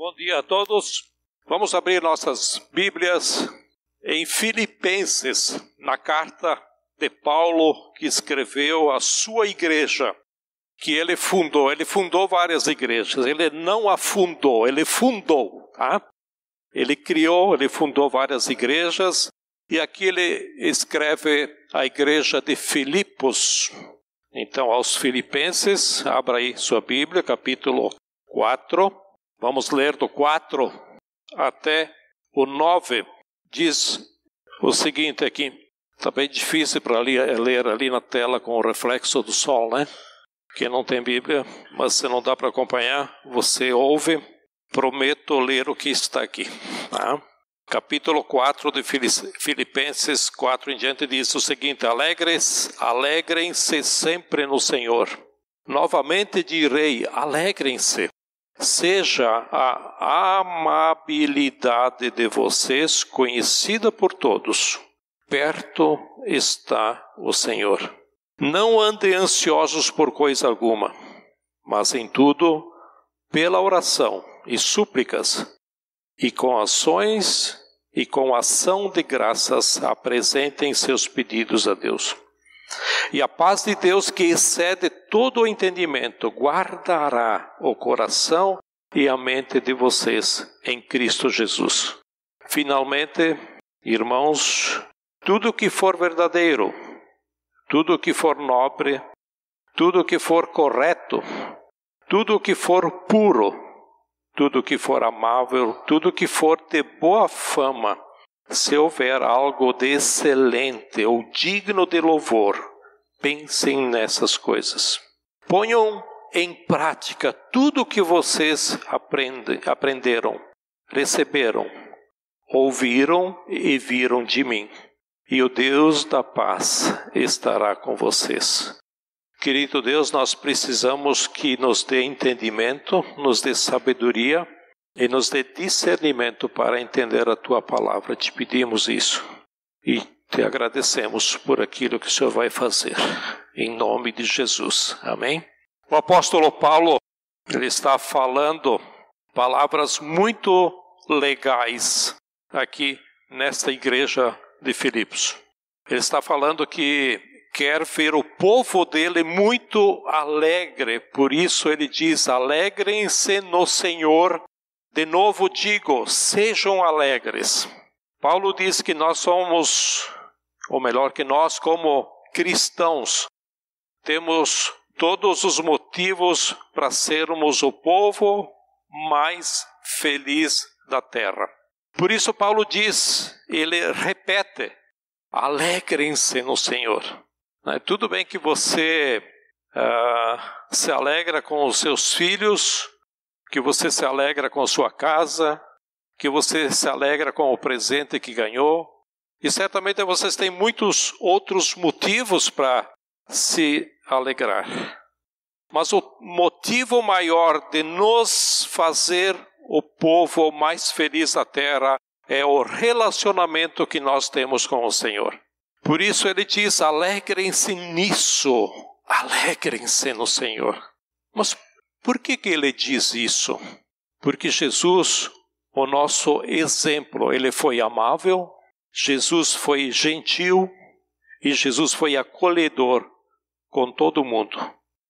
Bom dia a todos. Vamos abrir nossas Bíblias em Filipenses, na carta de Paulo que escreveu à sua igreja, que ele fundou. Ele fundou várias igrejas, ele não a fundou, ele fundou, tá? Ele criou, ele fundou várias igrejas, e aqui ele escreve a igreja de Filipos. Então, aos Filipenses, abra aí sua Bíblia, capítulo 4. Vamos ler do 4 até o 9. Diz o seguinte aqui. Está bem difícil para ler ali na tela com o reflexo do sol, né? Quem não tem Bíblia, mas se não dá para acompanhar, você ouve. Prometo ler o que está aqui. Tá? Capítulo 4 de Filipenses 4 em diante diz o seguinte: Alegrem-se sempre no Senhor. Novamente direi, alegrem-se. Seja a amabilidade de vocês conhecida por todos. Perto está o Senhor. Não andem ansiosos por coisa alguma, mas em tudo, pela oração e súplicas, e com ações e com ação de graças, apresentem seus pedidos a Deus. E a paz de Deus, que excede todo o entendimento, guardará o coração e a mente de vocês em Cristo Jesus. Finalmente, irmãos, tudo que for verdadeiro, tudo que for nobre, tudo que for correto, tudo que for puro, tudo que for amável, tudo que for de boa fama, se houver algo de excelente ou digno de louvor, pensem nessas coisas. Ponham em prática tudo o que vocês aprenderam, receberam, ouviram e viram de mim. E o Deus da paz estará com vocês. Querido Deus, nós precisamos que nos dê entendimento, nos dê sabedoria e nos dê discernimento para entender a Tua palavra. Te pedimos isso e te agradecemos por aquilo que o Senhor vai fazer. Em nome de Jesus. Amém? O apóstolo Paulo, ele está falando palavras muito legais aqui nesta igreja de Filipos. Ele está falando que quer ver o povo dele muito alegre, por isso ele diz, alegrem-se no Senhor. De novo digo, sejam alegres. Paulo diz que nós somos, ou melhor, que nós como cristãos, temos todos os motivos para sermos o povo mais feliz da terra. Por isso Paulo diz, ele repete, alegrem-se no Senhor. Tudo bem que você se alegra com os seus filhos, que você se alegra com a sua casa, que você se alegra com o presente que ganhou, e certamente vocês têm muitos outros motivos para se alegrar. Mas o motivo maior de nos fazer o povo mais feliz da terra é o relacionamento que nós temos com o Senhor. Por isso ele diz, alegrem-se nisso, alegrem-se no Senhor. Mas por que ele diz isso? Porque Jesus, o nosso exemplo, ele foi amável, Jesus foi gentil e Jesus foi acolhedor com todo mundo.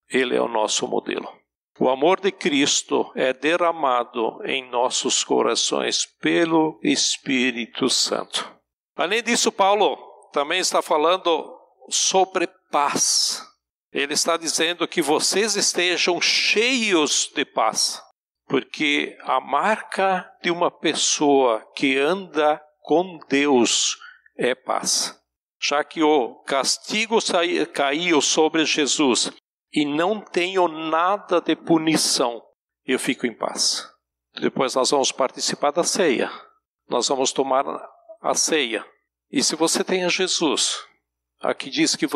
Ele é o nosso modelo. O amor de Cristo é derramado em nossos corações pelo Espírito Santo. Além disso, Paulo também está falando sobre paz. Ele está dizendo que vocês estejam cheios de paz, porque a marca de uma pessoa que anda com Deus é paz. Já que o castigo caiu sobre Jesus e não tenho nada de punição, eu fico em paz. Depois nós vamos participar da ceia. Nós vamos tomar a ceia. E se você tem a Jesus, aqui diz que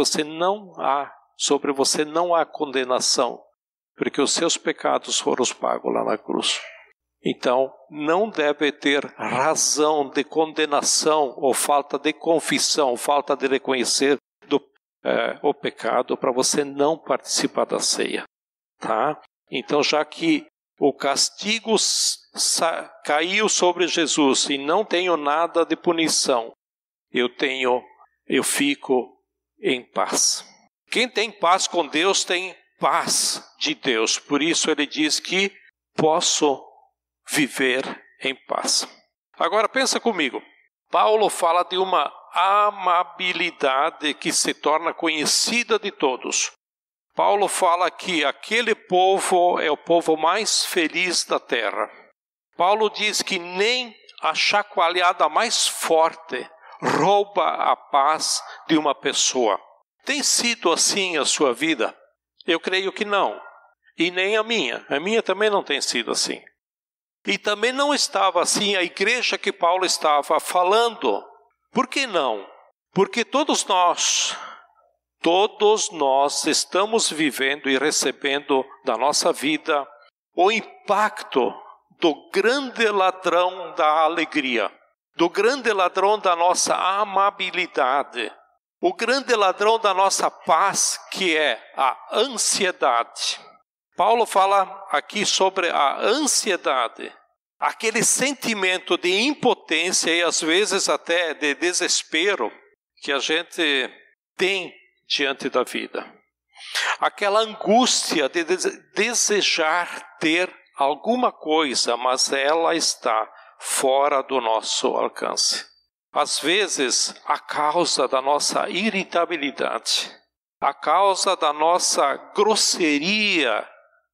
sobre você não há condenação, porque os seus pecados foram pagos lá na cruz. Então, não deve ter razão de condenação ou falta de confissão, falta de reconhecer o pecado para você não participar da ceia. Tá? Então, já que O castigo caiu sobre Jesus e não tenho nada de punição. Eu fico em paz. Quem tem paz com Deus tem paz de Deus. Por isso ele diz que posso viver em paz. Agora pensa comigo. Paulo fala de uma amabilidade que se torna conhecida de todos. Paulo fala que aquele povo é o povo mais feliz da terra. Paulo diz que nem a chacoalhada mais forte rouba a paz de uma pessoa. Tem sido assim a sua vida? Eu creio que não. E nem a minha. A minha também não tem sido assim. E também não estava assim a igreja que Paulo estava falando. Por que não? Porque todos nós estamos vivendo e recebendo da nossa vida o impacto do grande ladrão da alegria, do grande ladrão da nossa amabilidade, o grande ladrão da nossa paz, que é a ansiedade. Paulo fala aqui sobre a ansiedade, aquele sentimento de impotência e às vezes até de desespero que a gente tem diante da vida. Aquela angústia de desejar ter alguma coisa, mas ela está fora do nosso alcance. Às vezes, a causa da nossa irritabilidade, a causa da nossa grosseria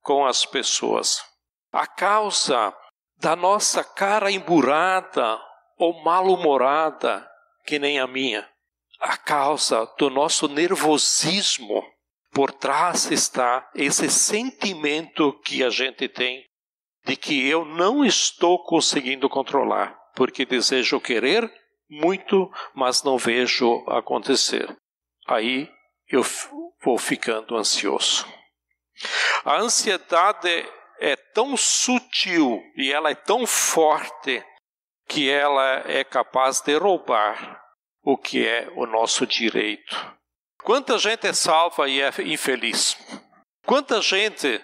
com as pessoas, a causa da nossa cara emburrada ou mal-humorada, que nem a minha. A causa do nosso nervosismo, por trás está esse sentimento que a gente tem de que eu não estou conseguindo controlar, porque desejo querer muito, mas não vejo acontecer. Aí eu vou ficando ansioso. A ansiedade é tão sutil e ela é tão forte que ela é capaz de roubar o que é o nosso direito. Quanta gente é salva e é infeliz? Quanta gente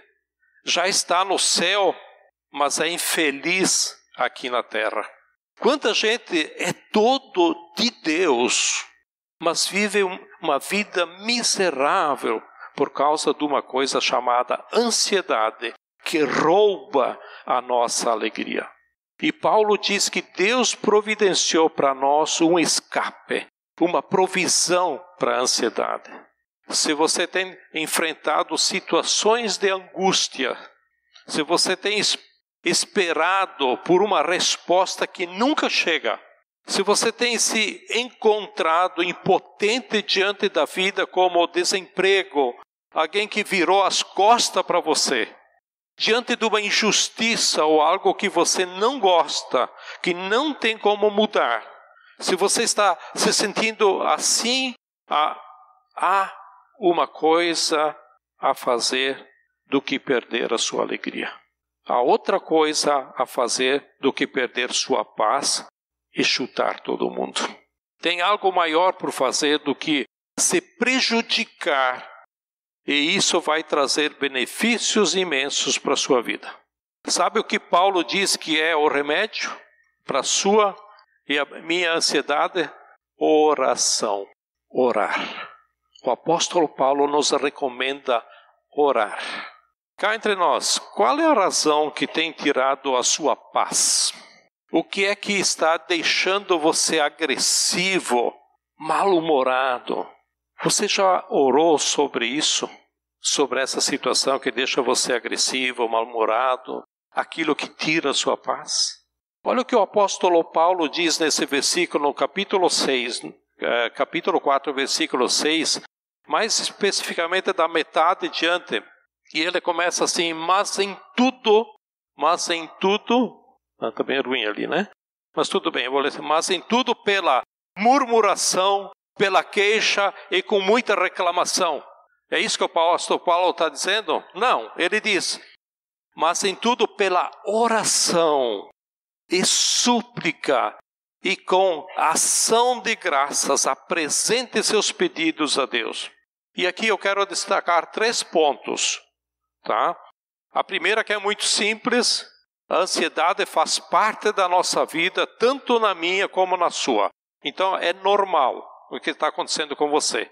já está no céu, mas é infeliz aqui na terra? Quanta gente é todo de Deus, mas vive uma vida miserável por causa de uma coisa chamada ansiedade, que rouba a nossa alegria. E Paulo diz que Deus providenciou para nós um escape, uma provisão para a ansiedade. Se você tem enfrentado situações de angústia, se você tem esperado por uma resposta que nunca chega, se você tem se encontrado impotente diante da vida como o desemprego, alguém que virou as costas para você, diante de uma injustiça ou algo que você não gosta, que não tem como mudar, se você está se sentindo assim, há uma coisa a fazer do que perder a sua alegria. Há outra coisa a fazer do que perder sua paz e chutar todo mundo. Tem algo maior por fazer do que se prejudicar. E isso vai trazer benefícios imensos para a sua vida. Sabe o que Paulo diz que é o remédio para a sua e a minha ansiedade? Oração. Orar. O apóstolo Paulo nos recomenda orar. Cá entre nós, qual é a razão que tem tirado a sua paz? O que é que está deixando você agressivo, mal-humorado? Você já orou sobre isso? Sobre essa situação que deixa você agressivo, mal-humorado? Aquilo que tira a sua paz? Olha o que o apóstolo Paulo diz nesse versículo, no capítulo 6, capítulo 4, versículo 6, mais especificamente da metade diante. E ele começa assim, mas em tudo, está bem ruim ali, né? Mas tudo bem, eu vou ler, mas em tudo pela murmuração, pela queixa e com muita reclamação. É isso que o apóstolo Paulo está dizendo? Não, ele diz, mas em tudo pela oração e súplica e com ação de graças apresente seus pedidos a Deus. E aqui eu quero destacar 3 pontos, tá? A primeira, que é muito simples: a ansiedade faz parte da nossa vida, tanto na minha como na sua. Então é normal o que está acontecendo com você.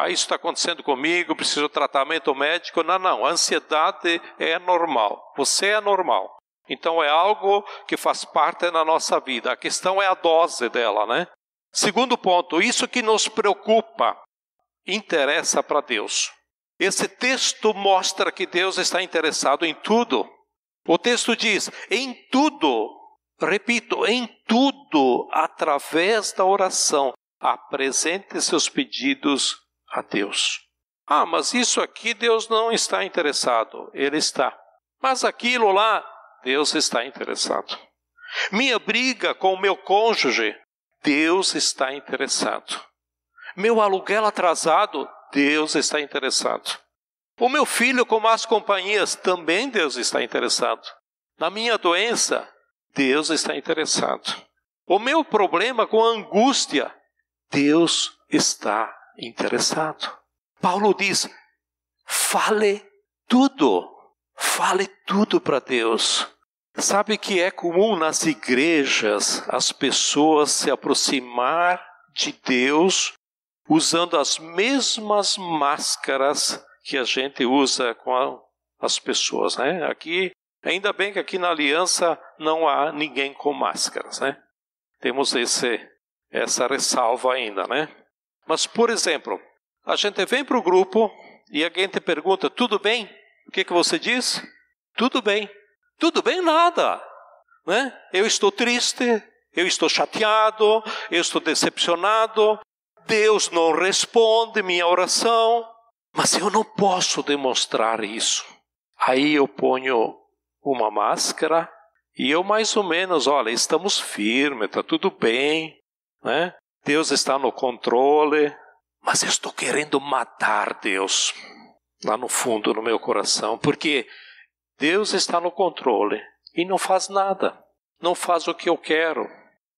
Isso está acontecendo comigo, preciso de tratamento médico. Não, a ansiedade é normal, você é normal. Então é algo que faz parte da nossa vida. A questão é a dose dela, né? Segundo ponto, isso que nos preocupa interessa para Deus. Esse texto mostra que Deus está interessado em tudo. O texto diz: em tudo, repito, em tudo, através da oração, apresente seus pedidos a Deus. Mas isso aqui Deus não está interessado. Ele está. Mas aquilo lá, Deus está interessado. Minha briga com o meu cônjuge, Deus está interessado. Meu aluguel atrasado, Deus está interessado. O meu filho com más companhias, também Deus está interessado. Na minha doença, Deus está interessado. O meu problema com a angústia, Deus está interessado. Paulo diz: fale tudo para Deus. Sabe que é comum nas igrejas as pessoas se aproximar de Deus usando as mesmas máscaras que a gente usa com as pessoas, né? Aqui, ainda bem que aqui na Aliança não há ninguém com máscaras, né? Temos essa ressalva ainda, né? Mas, por exemplo, a gente vem para o grupo e alguém te pergunta: tudo bem? O que você diz? Tudo bem. Tudo bem nada, né? Eu estou triste, eu estou chateado, eu estou decepcionado, Deus não responde minha oração, mas eu não posso demonstrar isso. Aí eu ponho uma máscara e eu mais ou menos, olha, estamos firmes, está tudo bem, né? Deus está no controle, mas eu estou querendo matar Deus lá no fundo, no meu coração, porque Deus está no controle e não faz nada, não faz o que eu quero.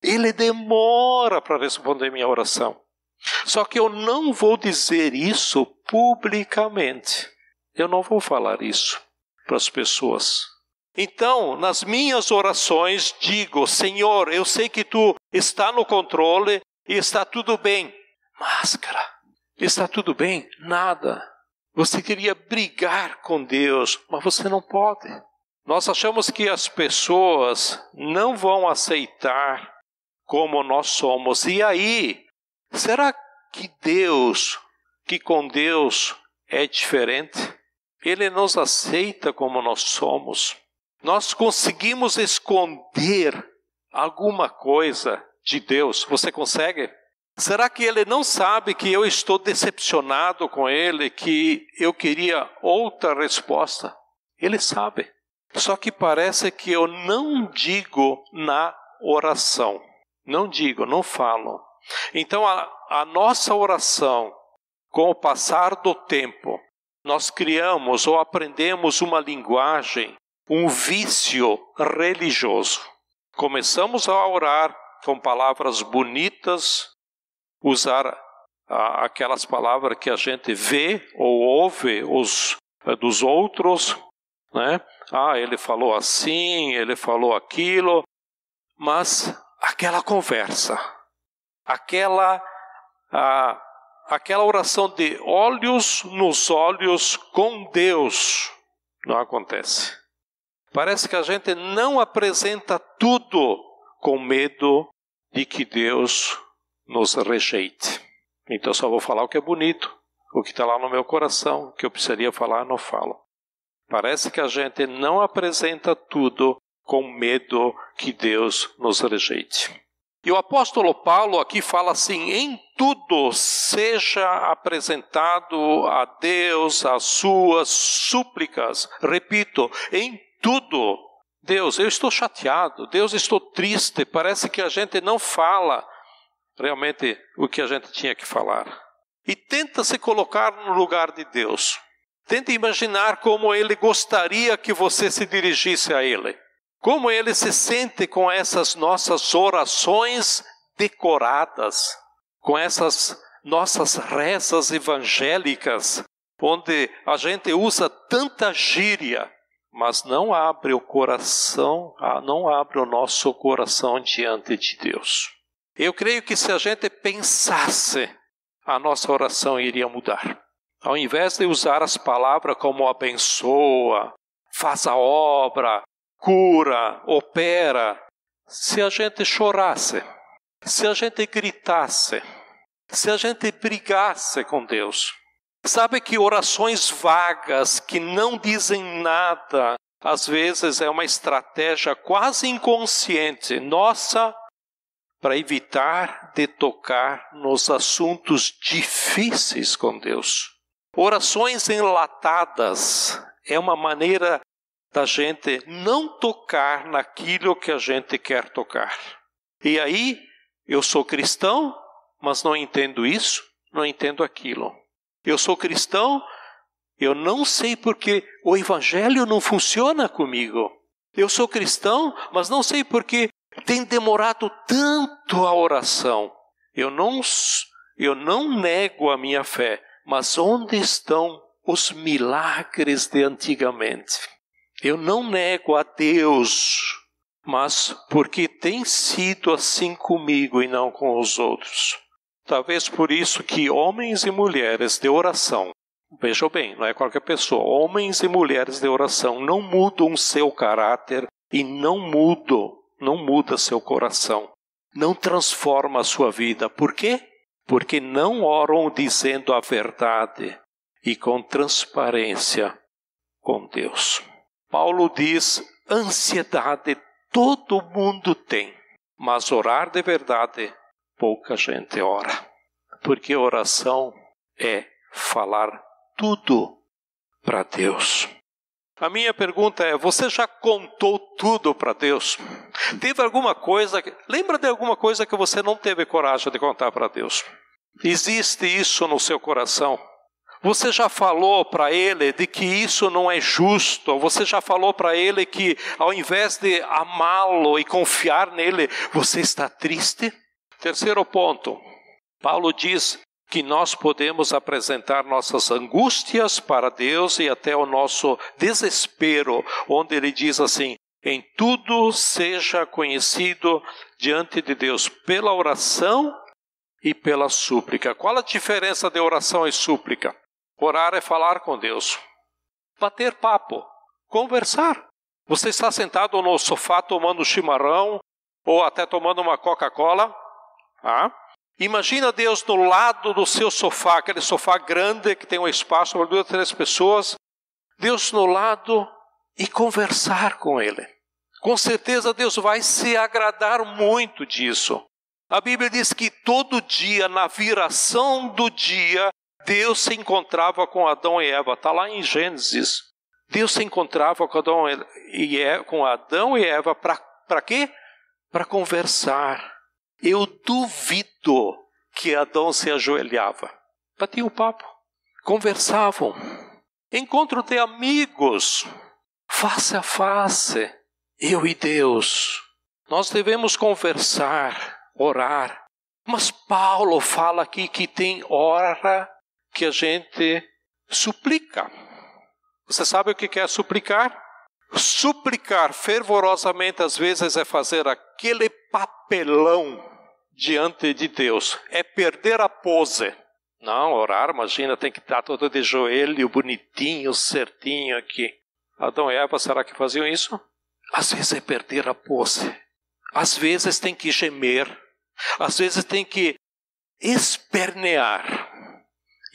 Ele demora para responder minha oração. Só que eu não vou dizer isso publicamente. Eu não vou falar isso para as pessoas. Então, nas minhas orações, digo: Senhor, eu sei que Tu está no controle e está tudo bem. Máscara. Está tudo bem? Nada. Você queria brigar com Deus, mas você não pode. Nós achamos que as pessoas não vão aceitar como nós somos. E aí, será que com Deus é diferente? Ele nos aceita como nós somos. Nós conseguimos esconder alguma coisa de Deus. Você consegue? Será que Ele não sabe que eu estou decepcionado com Ele, que eu queria outra resposta? Ele sabe. Só que parece que eu não digo na oração. Não falo. Então a nossa oração, com o passar do tempo, nós criamos ou aprendemos uma linguagem, um vício religioso. Começamos a orar com palavras bonitas, usar aquelas palavras que a gente vê ou ouve dos outros, né? Ele falou assim, ele falou aquilo, mas aquela conversa, aquela oração de olhos nos olhos com Deus não acontece. Parece que a gente não apresenta tudo com medo de que Deus nos rejeite. Então só vou falar o que é bonito, o que está lá no meu coração, o que eu precisaria falar, não falo. Parece que a gente não apresenta tudo com medo que Deus nos rejeite. E o apóstolo Paulo aqui fala assim: em tudo seja apresentado a Deus as suas súplicas. Repito, em tudo. Deus, eu estou chateado, Deus, estou triste. Parece que a gente não fala realmente o que a gente tinha que falar. E tenta se colocar no lugar de Deus. Tenta imaginar como Ele gostaria que você se dirigisse a Ele. Como Ele se sente com essas nossas orações decoradas, com essas nossas rezas evangélicas, onde a gente usa tanta gíria. mas não abre o coração, não abre o nosso coração diante de Deus. Eu creio que se a gente pensasse, a nossa oração iria mudar. Ao invés de usar as palavras como abençoa, faz a obra, cura, opera, se a gente chorasse, se a gente gritasse, se a gente brigasse com Deus. Sabe que orações vagas, que não dizem nada, às vezes é uma estratégia quase inconsciente nossa para evitar de tocar nos assuntos difíceis com Deus. Orações enlatadas é uma maneira da gente não tocar naquilo que a gente quer tocar. E aí, eu sou cristão, mas não entendo isso, não entendo aquilo. Eu sou cristão, eu não sei porque o evangelho não funciona comigo. Eu sou cristão, mas não sei porque tem demorado tanto a oração. Eu não nego a minha fé, mas onde estão os milagres de antigamente? Eu não nego a Deus, mas porque tem sido assim comigo e não com os outros. Talvez por isso que homens e mulheres de oração, vejam bem, não é qualquer pessoa, homens e mulheres de oração não mudam seu caráter e não muda seu coração, não transforma a sua vida. Por quê? Porque não oram dizendo a verdade e com transparência com Deus. Paulo diz, ansiedade todo mundo tem, mas orar de verdade, pouca gente ora. Porque oração é falar tudo para Deus. A minha pergunta é, você já contou tudo para Deus? Teve alguma coisa, lembra de alguma coisa que você não teve coragem de contar para Deus? Existe isso no seu coração? Você já falou para Ele de que isso não é justo? Você já falou para Ele que ao invés de amá-lo e confiar nele, você está triste? Terceiro ponto, Paulo diz que nós podemos apresentar nossas angústias para Deus e até o nosso desespero, onde ele diz assim, em tudo seja conhecido diante de Deus pela oração e pela súplica. Qual a diferença de oração e súplica? Orar é falar com Deus, bater papo, conversar. Você está sentado no sofá tomando chimarrão ou até tomando uma Coca-Cola. Imagina Deus do lado do seu sofá, aquele sofá grande que tem um espaço para 2 ou 3 pessoas. Deus no lado e conversar com Ele. Com certeza Deus vai se agradar muito disso. A Bíblia diz que todo dia, na viração do dia, Deus se encontrava com Adão e Eva. Está lá em Gênesis. Deus se encontrava com Adão e Eva para quê? Para conversar. Eu duvido que Adão se ajoelhava. Batiam papo. Conversavam. Encontro de amigos. Face a face. Eu e Deus. Nós devemos conversar, orar. Mas Paulo fala aqui que tem hora que a gente suplica. Você sabe o que é suplicar? Suplicar fervorosamente às vezes é fazer aquele papelão diante de Deus. É perder a pose. Não, orar, imagina, tem que estar todo de joelho, bonitinho, certinho aqui. Adão e Eva, será que faziam isso? Às vezes é perder a pose. Às vezes tem que gemer. Às vezes tem que espernear.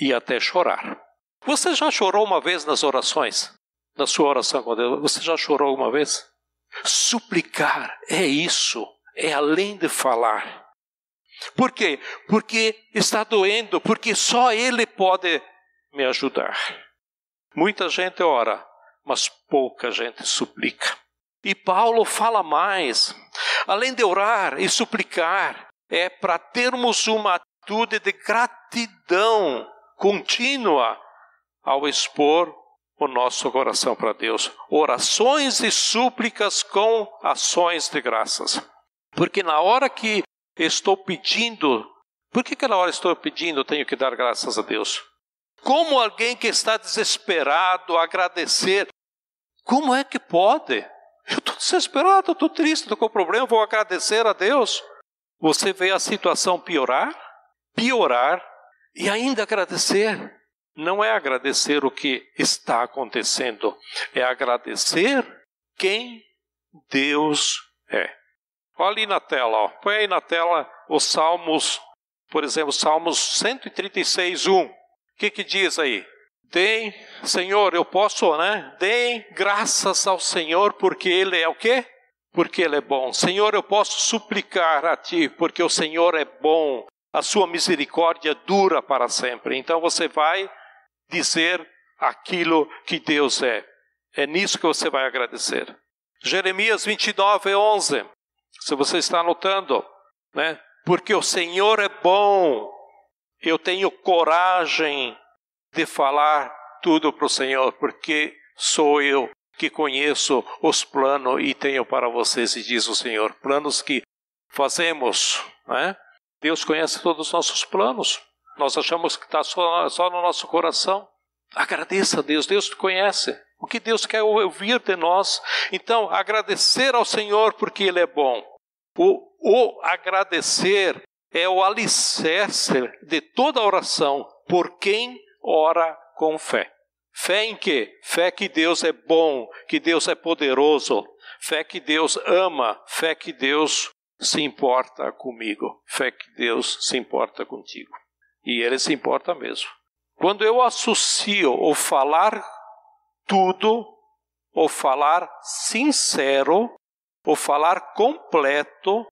E até chorar. Você já chorou uma vez nas orações? Na sua oração com Deus, você já chorou uma vez? Suplicar é isso, é além de falar. Por quê? Porque está doendo, porque só Ele pode me ajudar. Muita gente ora, mas pouca gente suplica. E Paulo fala mais. Além de orar e suplicar, é para termos uma atitude de gratidão contínua ao expor o nosso coração para Deus. Orações e súplicas com ações de graças. Porque na hora que estou pedindo, por que na hora que estou pedindo eu tenho que dar graças a Deus? Como alguém que está desesperado agradecer? Como é que pode? Eu estou desesperado, estou triste, estou com problema, vou agradecer a Deus. Você vê a situação piorar e ainda agradecer. Não é agradecer o que está acontecendo, é agradecer quem Deus é. Olha ali na tela, ó. Põe aí na tela os Salmos, por exemplo, Salmos 136, 1. O que diz aí? Deem, Senhor, eu posso, né? Deem graças ao Senhor, porque Ele é o quê? Porque Ele é bom. Senhor, eu posso suplicar a Ti, porque o Senhor é bom. A sua misericórdia dura para sempre. Então você vai dizer aquilo que Deus é. É nisso que você vai agradecer. Jeremias 29, 11. Se você está anotando, né? Porque o Senhor é bom. Eu tenho coragem de falar tudo para o Senhor, porque sou eu que conheço os planos e tenho para vocês, e diz o Senhor, planos que fazemos, né? Deus conhece todos os nossos planos. Nós achamos que está só no nosso coração. Agradeça a Deus, Deus te conhece. O que Deus quer ouvir de nós. Então, agradecer ao Senhor porque Ele é bom. O agradecer é o alicerce de toda oração por quem ora com fé. Fé em quê? Fé que Deus é bom, que Deus é poderoso, fé que Deus ama, fé que Deus se importa comigo, fé que Deus se importa contigo. E Ele se importa mesmo. Quando eu associo o falar tudo, o falar sincero, o falar completo,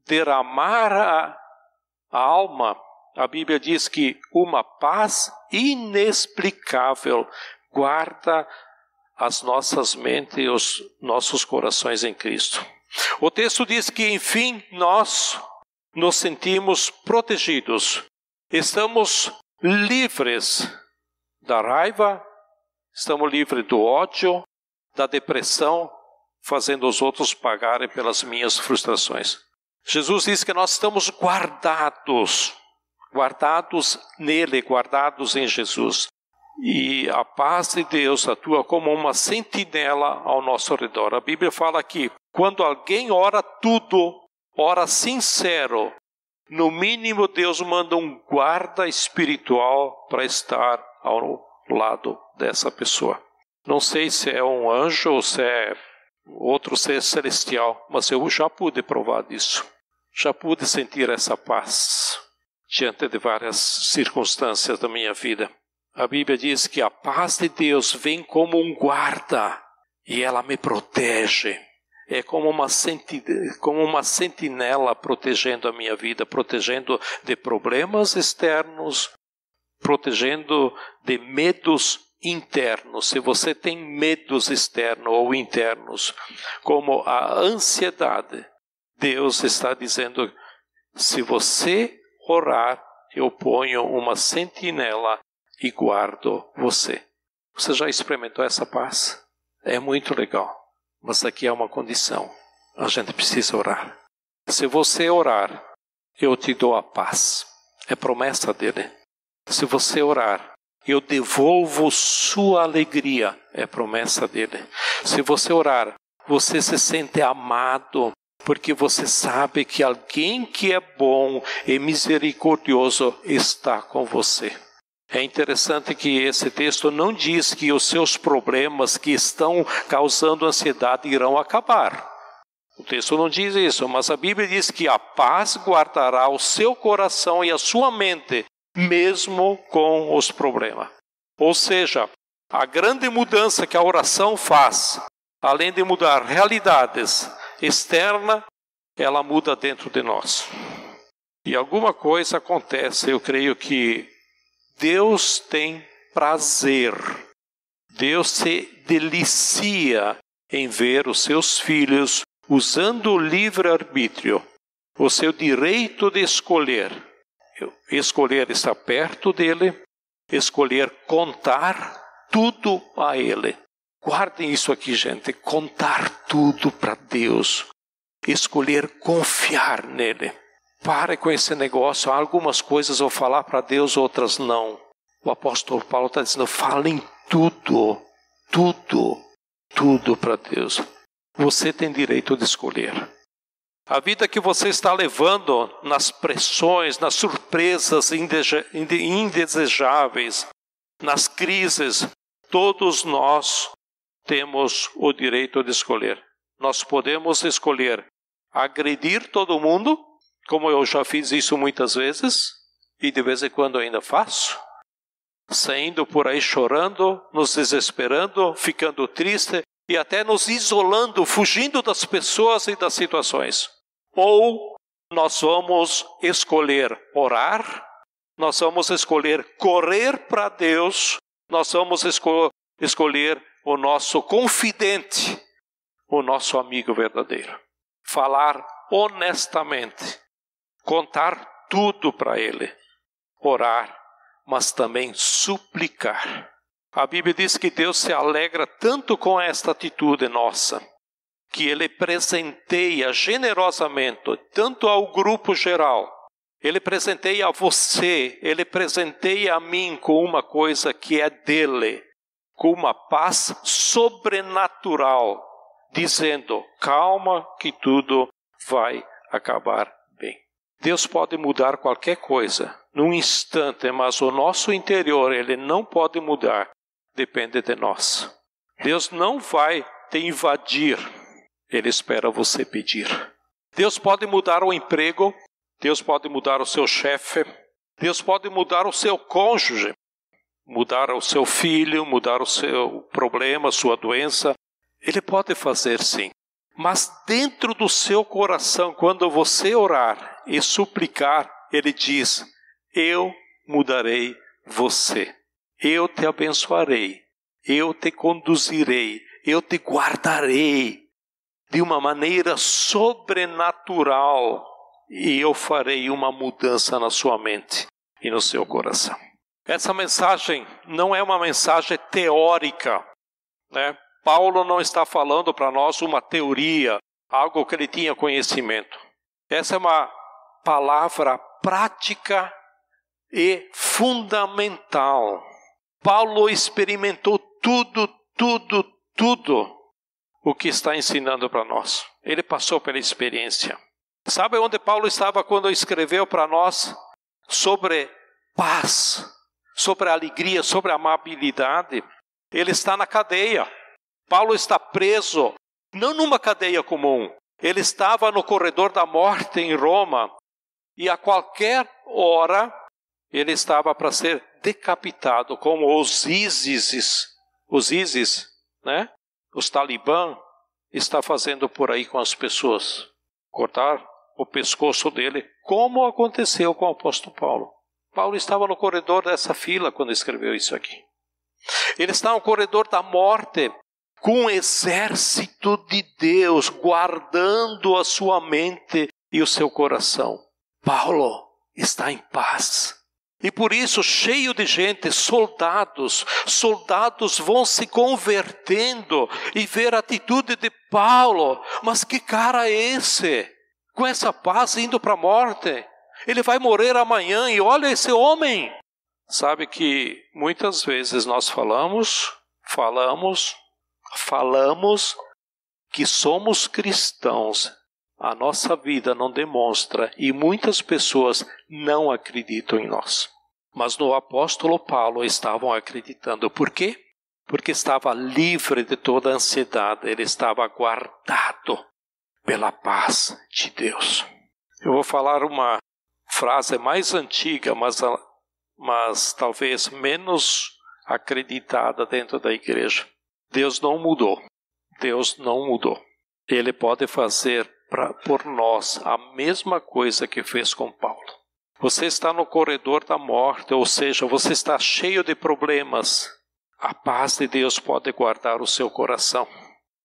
derramar a alma, a Bíblia diz que uma paz inexplicável guarda as nossas mentes e os nossos corações em Cristo. O texto diz que, enfim, nós nos sentimos protegidos. Estamos livres da raiva, estamos livres do ódio, da depressão, fazendo os outros pagarem pelas minhas frustrações. Jesus diz que nós estamos guardados nele, guardados em Jesus. E a paz de Deus atua como uma sentinela ao nosso redor. A Bíblia fala que quando alguém ora tudo, ora sincero, no mínimo Deus manda um guarda espiritual para estar ao lado dessa pessoa. Não sei se é um anjo ou se é outro ser celestial, mas eu já pude provar disso. Já pude sentir essa paz diante de várias circunstâncias da minha vida. A Bíblia diz que a paz de Deus vem como um guarda e ela me protege. É como uma sentinela protegendo a minha vida, protegendo de problemas externos, protegendo de medos internos. Se você tem medos externos ou internos, como a ansiedade, Deus está dizendo, se você orar, eu ponho uma sentinela e guardo você. Você já experimentou essa paz? É muito legal. Mas aqui é uma condição. A gente precisa orar. Se você orar, eu te dou a paz. É promessa dele. Se você orar, eu devolvo sua alegria. É promessa dele. Se você orar, você se sente amado, porque você sabe que alguém que é bom e misericordioso está com você. É interessante que esse texto não diz que os seus problemas que estão causando ansiedade irão acabar. O texto não diz isso, mas a Bíblia diz que a paz guardará o seu coração e a sua mente, mesmo com os problemas. Ou seja, a grande mudança que a oração faz, além de mudar realidades externas, ela muda dentro de nós. E alguma coisa acontece, eu creio que Deus tem prazer, Deus se delicia em ver os seus filhos usando o livre-arbítrio, o seu direito de escolher estar perto dele, escolher contar tudo a ele. Guardem isso aqui, gente, contar tudo para Deus, escolher confiar nele. Pare com esse negócio, algumas coisas eu vou falar para Deus, outras não. O apóstolo Paulo está dizendo, falem tudo, tudo. tudo para Deus. Você tem direito de escolher. A vida que você está levando nas pressões, nas surpresas indesejáveis, nas crises, todos nós temos o direito de escolher. Nós podemos escolher agredir todo mundo, como eu já fiz isso muitas vezes, e de vez em quando ainda faço, saindo por aí chorando, nos desesperando, ficando triste e até nos isolando, fugindo das pessoas e das situações. Ou nós vamos escolher orar, nós vamos escolher correr para Deus, nós vamos escolher o nosso confidente, o nosso amigo verdadeiro. Falar honestamente, contar tudo para Ele, orar, mas também suplicar. A Bíblia diz que Deus se alegra tanto com esta atitude nossa, que Ele presenteia generosamente, tanto ao grupo geral, Ele presenteia a você, Ele presenteia a mim com uma coisa que é dele, com uma paz sobrenatural, dizendo, calma que tudo vai acabar bem. Deus pode mudar qualquer coisa num instante, mas o nosso interior, Ele não pode mudar, depende de nós. Deus não vai te invadir, Ele espera você pedir. Deus pode mudar o emprego, Deus pode mudar o seu chefe, Deus pode mudar o seu cônjuge, mudar o seu filho, mudar o seu problema, a sua doença. Ele pode fazer sim. Mas dentro do seu coração, quando você orar e suplicar, Ele diz, eu mudarei você, eu te abençoarei, eu te conduzirei, eu te guardarei de uma maneira sobrenatural e eu farei uma mudança na sua mente e no seu coração. Essa mensagem não é uma mensagem teórica, né? Paulo não está falando para nós uma teoria, algo que ele tinha conhecimento. Essa é uma palavra prática e fundamental. Paulo experimentou tudo o que está ensinando para nós. Ele passou pela experiência. Sabe onde Paulo estava quando escreveu para nós sobre paz, sobre alegria, sobre amabilidade? Ele está na cadeia. Paulo está preso, não numa cadeia comum. Ele estava no corredor da morte em Roma. E a qualquer hora, ele estava para ser decapitado, como os ISIS, né? Os talibã, está fazendo por aí com as pessoas. Cortar o pescoço dele, como aconteceu com o apóstolo Paulo. Paulo estava no corredor dessa fila quando escreveu isso aqui. Ele está no corredor da morte, com um exército de Deus guardando a sua mente e o seu coração. Paulo está em paz. E por isso, cheio de gente, soldados vão se convertendo e ver a atitude de Paulo. Mas que cara é esse? Com essa paz indo para a morte. Ele vai morrer amanhã e olha esse homem. Sabe que muitas vezes nós falamos que somos cristãos. A nossa vida não demonstra e muitas pessoas não acreditam em nós. Mas no apóstolo Paulo estavam acreditando. Por quê? Porque estava livre de toda ansiedade. Ele estava guardado pela paz de Deus. Eu vou falar uma frase mais antiga, mas talvez menos acreditada dentro da igreja. Deus não mudou. Deus não mudou. Ele pode fazer por nós a mesma coisa que fez com Paulo. Você está no corredor da morte, ou seja, você está cheio de problemas. A paz de Deus pode guardar o seu coração.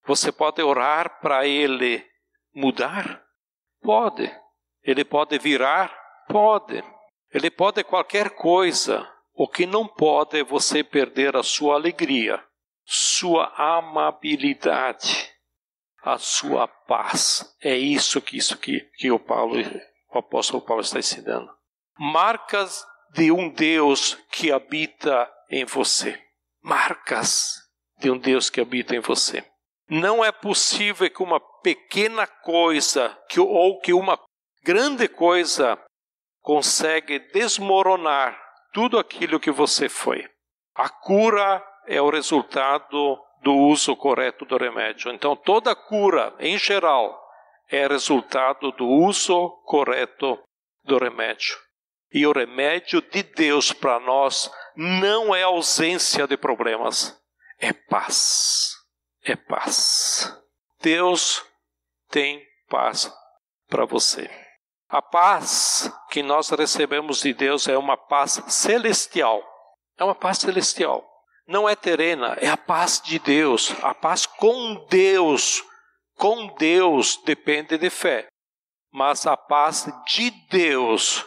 Você pode orar para Ele mudar? Pode. Ele pode virar? Pode. Ele pode qualquer coisa. O que não pode é você perder a sua alegria, sua amabilidade, a sua paz. É isso que o apóstolo Paulo está ensinando. Marcas de um Deus que habita em você. Marcas de um Deus que habita em você. Não é possível que uma pequena coisa ou que uma grande coisa consegue desmoronar tudo aquilo que você foi. A cura é o resultado do uso correto do remédio. Então, toda cura, em geral, é resultado do uso correto do remédio. E o remédio de Deus para nós não é ausência de problemas, é paz. É paz. Deus tem paz para você. A paz que nós recebemos de Deus é uma paz celestial. É uma paz celestial. Não é terrena, é a paz de Deus. A paz com Deus. Com Deus depende de fé. Mas a paz de Deus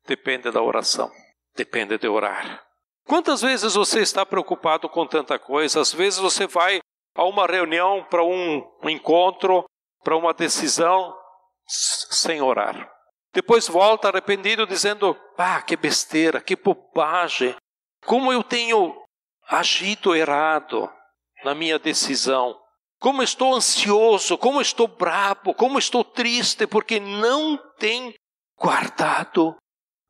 depende da oração. Depende de orar. Quantas vezes você está preocupado com tanta coisa? Às vezes você vai a uma reunião, para um encontro, para uma decisão, sem orar. Depois volta arrependido dizendo, que besteira, que bobagem. Como eu tenho agido errado na minha decisão. Como estou ansioso, como estou bravo, como estou triste, porque não tem guardado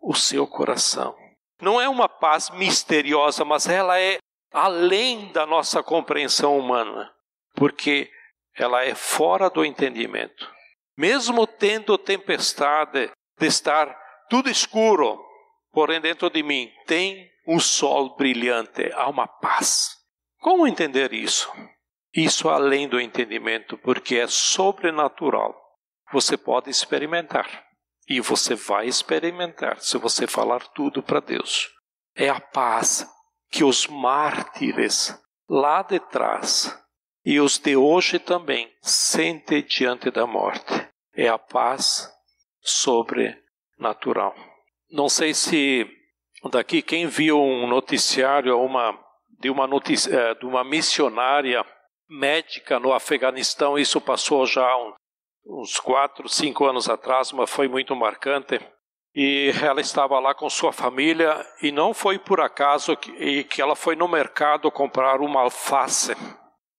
o seu coração. Não é uma paz misteriosa, mas ela é além da nossa compreensão humana, porque ela é fora do entendimento. Mesmo tendo tempestade, de estar tudo escuro, porém dentro de mim tem um sol brilhante, há uma paz. Como entender isso? Isso além do entendimento, porque é sobrenatural. Você pode experimentar, e você vai experimentar se você falar tudo para Deus. É a paz que os mártires lá de trás e os de hoje também sentem diante da morte. É a paz sobrenatural. Não sei se daqui quem viu um noticiário de uma missionária médica no Afeganistão, isso passou já uns 4, 5 anos atrás, mas foi muito marcante. E ela estava lá com sua família e não foi por acaso que ela foi no mercado comprar uma alface.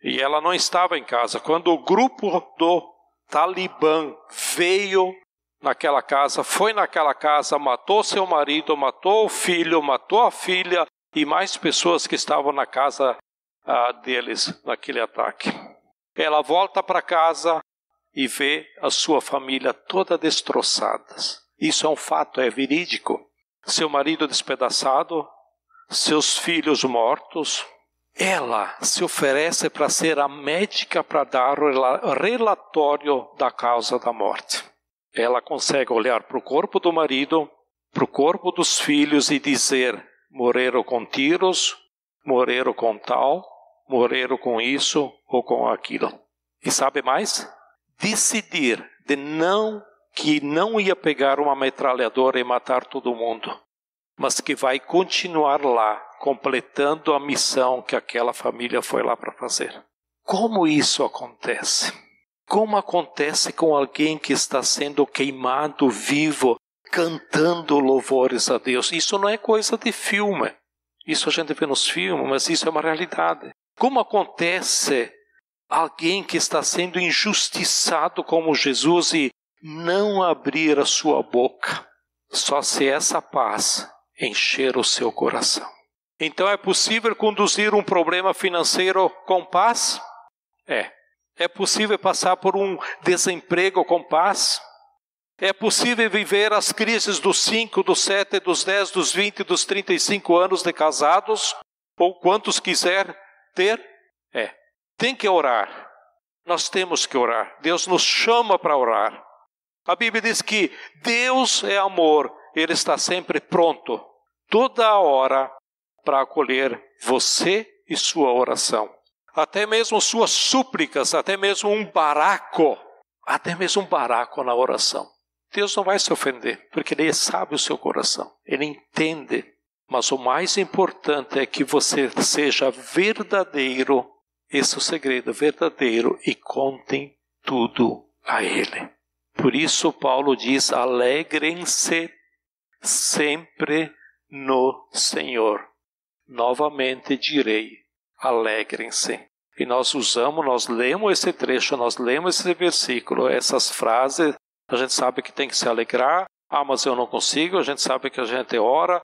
E ela não estava em casa. Quando o grupo do Talibã veio naquela casa, foi naquela casa, matou seu marido, matou o filho, matou a filha e mais pessoas que estavam na casa deles naquele ataque. Ela volta para casa e vê a sua família toda destroçada. Isso é um fato, é verídico. Seu marido despedaçado, seus filhos mortos. Ela se oferece para ser a médica para dar o relatório da causa da morte. Ela consegue olhar para o corpo do marido, para o corpo dos filhos e dizer: morreram com tiros, morreram com tal, morreram com isso ou com aquilo. E sabe mais? Decidir que não ia pegar uma metralhadora e matar todo mundo, mas que vai continuar lá, completando a missão que aquela família foi lá para fazer. Como isso acontece? Como acontece com alguém que está sendo queimado vivo, cantando louvores a Deus? Isso não é coisa de filme. Isso a gente vê nos filmes, mas isso é uma realidade. Como acontece alguém que está sendo injustiçado como Jesus e não abrir a sua boca? Só se essa paz encher o seu coração. Então é possível conduzir um problema financeiro com paz? É possível passar por um desemprego com paz? É possível viver as crises dos 5, dos 7, dos 10, dos 20, dos 35 anos de casados? Ou quantos quiser ter? Tem que orar. Nós temos que orar. Deus nos chama para orar. A Bíblia diz que Deus é amor. Ele está sempre pronto, toda a hora, para acolher você e sua oração. Até mesmo suas súplicas, até mesmo um baraco na oração. Deus não vai se ofender, porque Ele sabe o seu coração. Ele entende. Mas o mais importante é que você seja verdadeiro. Esse é o segredo, verdadeiro, e contem tudo a Ele. Por isso Paulo diz: alegrem-se sempre no Senhor. Novamente direi: alegrem-se. E nós usamos, nós lemos esse trecho, nós lemos esse versículo, essas frases, a gente sabe que tem que se alegrar, mas eu não consigo, a gente sabe que a gente ora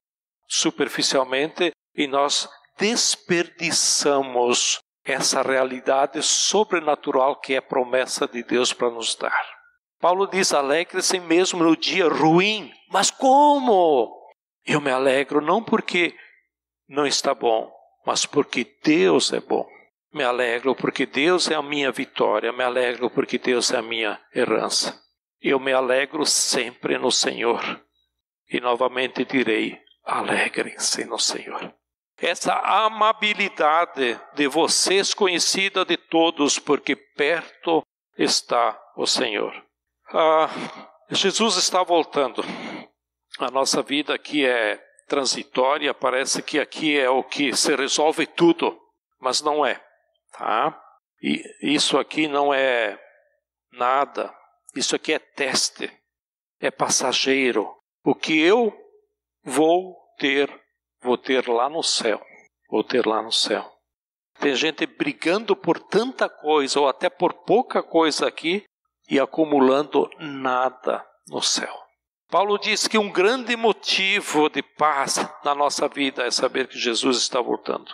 superficialmente e nós desperdiçamos essa realidade sobrenatural que é a promessa de Deus para nos dar. Paulo diz, alegre-se mesmo no dia ruim. Mas como? Eu me alegro não porque não está bom, mas porque Deus é bom. Me alegro porque Deus é a minha vitória, me alegro porque Deus é a minha herança. Eu me alegro sempre no Senhor. E novamente direi, alegrem-se no Senhor. Essa amabilidade de vocês conhecida de todos, porque perto está o Senhor. Jesus está voltando. A nossa vida aqui é transitória, parece que aqui é o que se resolve tudo, mas não é. Tá? E isso aqui não é nada, isso aqui é teste, é passageiro. O que eu vou ter lá no céu. Vou ter lá no céu. Tem gente brigando por tanta coisa, ou até por pouca coisa aqui, e acumulando nada no céu. Paulo diz que um grande motivo de paz na nossa vida é saber que Jesus está voltando.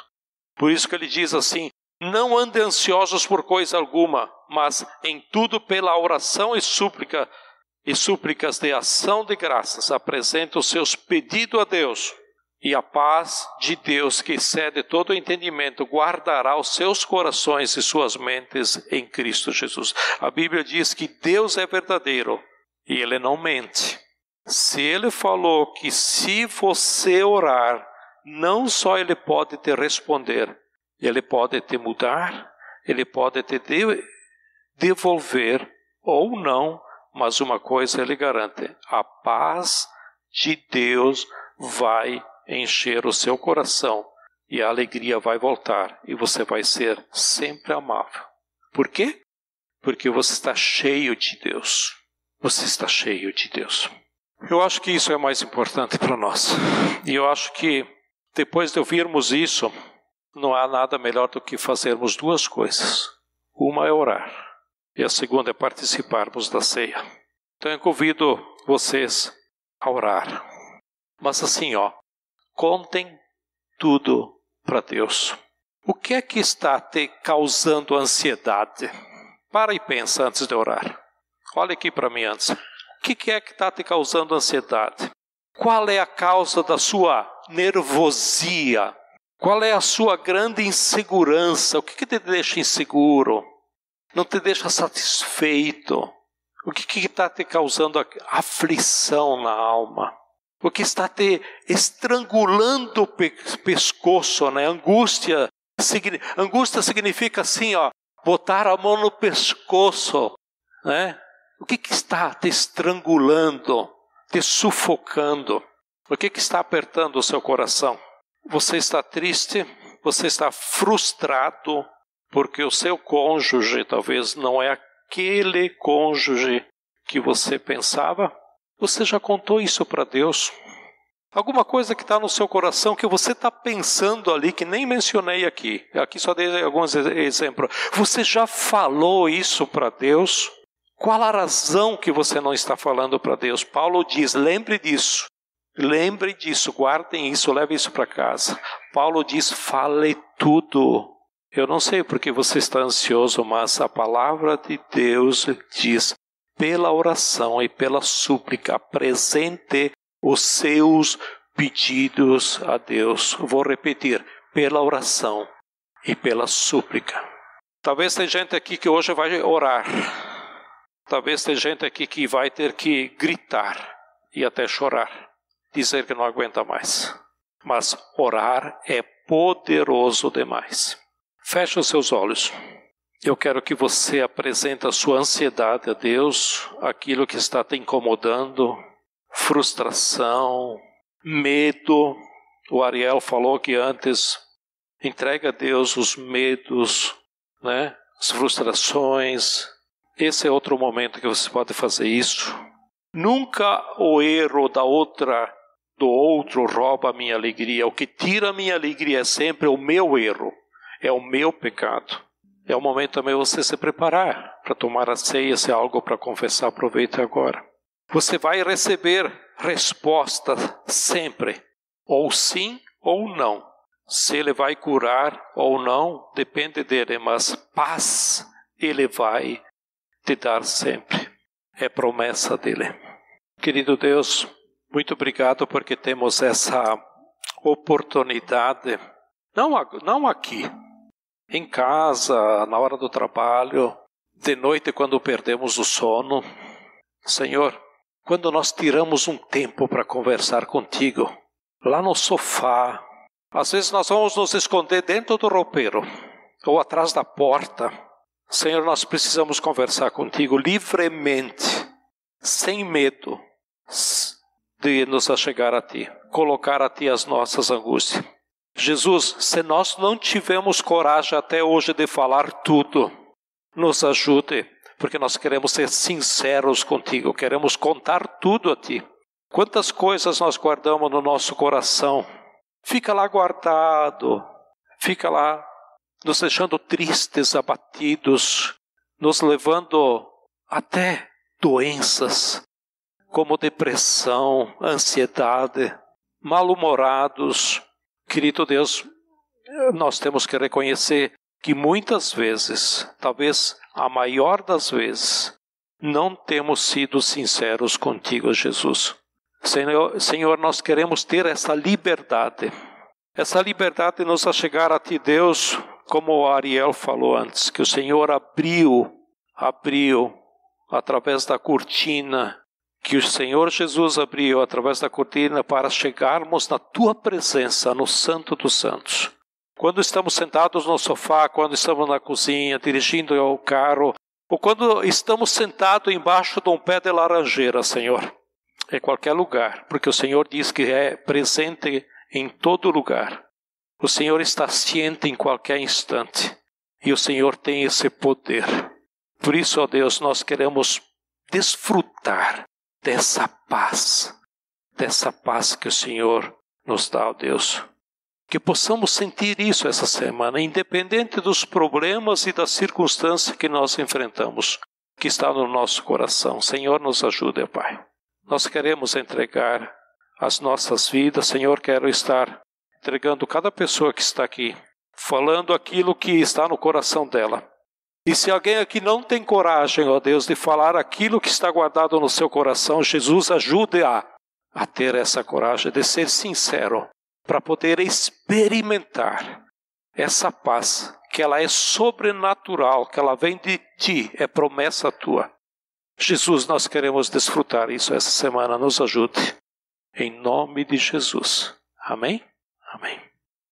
Por isso que ele diz assim, não andem ansiosos por coisa alguma, mas em tudo pela oração e súplicas de ação de graças, apresentem os seus pedidos a Deus. E a paz de Deus, que excede todo o entendimento, guardará os seus corações e suas mentes em Cristo Jesus. A Bíblia diz que Deus é verdadeiro e Ele não mente. Se Ele falou que se você orar, não só Ele pode te responder, Ele pode te mudar, Ele pode te devolver ou não, mas uma coisa Ele garante, a paz de Deus vai encher o seu coração e a alegria vai voltar e você vai ser sempre amável. Por quê? Porque você está cheio de Deus. Você está cheio de Deus. Eu acho que isso é mais importante para nós. E eu acho que depois de ouvirmos isso, não há nada melhor do que fazermos duas coisas. Uma é orar e a segunda é participarmos da ceia. Então eu convido vocês a orar. Mas assim, contem tudo para Deus. O que é que está te causando ansiedade? Para e pensa antes de orar. Olha aqui para mim antes. O que é que está te causando ansiedade? Qual é a causa da sua nervosia? Qual é a sua grande insegurança? O que te deixa inseguro? Não te deixa satisfeito? O que está te causando aflição na alma? O que está te estrangulando o pescoço, né? Angústia significa assim, botar a mão no pescoço, né? O que está te estrangulando, te sufocando? O que está apertando o seu coração? Você está triste? Você está frustrado porque o seu cônjuge talvez não é aquele cônjuge que você pensava? Você já contou isso para Deus? Alguma coisa que está no seu coração que você está pensando ali, que nem mencionei aqui. Aqui só dei alguns exemplos. Você já falou isso para Deus? Qual a razão que você não está falando para Deus? Paulo diz, lembre disso. Lembre disso, guardem isso, leve isso para casa. Paulo diz, fale tudo. Eu não sei porque você está ansioso, mas a palavra de Deus diz, pela oração e pela súplica, apresente os seus pedidos a Deus. Vou repetir, pela oração e pela súplica. Talvez tenha gente aqui que hoje vai orar. Talvez tenha gente aqui que vai ter que gritar e até chorar. Dizer que não aguenta mais. Mas orar é poderoso demais. Feche os seus olhos. Eu quero que você apresente a sua ansiedade a Deus, aquilo que está te incomodando, frustração, medo. O Ariel falou que antes, entrega a Deus os medos, né? As frustrações. Esse é outro momento que você pode fazer isso. Nunca o erro do outro rouba a minha alegria. O que tira a minha alegria é sempre o meu erro, é o meu pecado. É o momento também você se preparar para tomar a ceia, se há algo para confessar, aproveite agora. Você vai receber resposta sempre, ou sim ou não. Se Ele vai curar ou não, depende dele, mas paz Ele vai te dar sempre. É promessa dele. Querido Deus, muito obrigado porque temos essa oportunidade, não aqui, em casa, na hora do trabalho, de noite quando perdemos o sono. Senhor, quando nós tiramos um tempo para conversar contigo, lá no sofá, às vezes nós vamos nos esconder dentro do roupeiro ou atrás da porta. Senhor, nós precisamos conversar contigo livremente, sem medo de nos achegar a ti, colocar a ti as nossas angústias. Jesus, se nós não tivemos coragem até hoje de falar tudo, nos ajude, porque nós queremos ser sinceros contigo, queremos contar tudo a ti. Quantas coisas nós guardamos no nosso coração, fica lá guardado, fica lá nos deixando tristes, abatidos, nos levando até doenças, como depressão, ansiedade, mal-humorados. Querido Deus, nós temos que reconhecer que muitas vezes, talvez a maior das vezes, não temos sido sinceros contigo, Jesus. Senhor, nós queremos ter essa liberdade de nos achegar a ti, Deus, como o Ariel falou antes, que o Senhor abriu através da cortina, que o Senhor Jesus abriu através da cortina para chegarmos na tua presença, no Santo dos Santos. Quando estamos sentados no sofá, quando estamos na cozinha, dirigindo o carro, ou quando estamos sentados embaixo de um pé de laranjeira, Senhor, em qualquer lugar, porque o Senhor diz que é presente em todo lugar. O Senhor está ciente em qualquer instante, e o Senhor tem esse poder. Por isso, ó Deus, nós queremos desfrutar dessa paz que o Senhor nos dá, ó Deus. Que possamos sentir isso essa semana, independente dos problemas e das circunstâncias que nós enfrentamos, que está no nosso coração. Senhor, nos ajude, Pai. Nós queremos entregar as nossas vidas. Senhor, quero estar entregando cada pessoa que está aqui, falando aquilo que está no coração dela. E se alguém aqui não tem coragem, ó Deus, de falar aquilo que está guardado no seu coração, Jesus, ajude a ter essa coragem, de ser sincero, para poder experimentar essa paz, que ela é sobrenatural, que ela vem de ti, é promessa tua. Jesus, nós queremos desfrutar isso essa semana, nos ajude. Em nome de Jesus. Amém? Amém.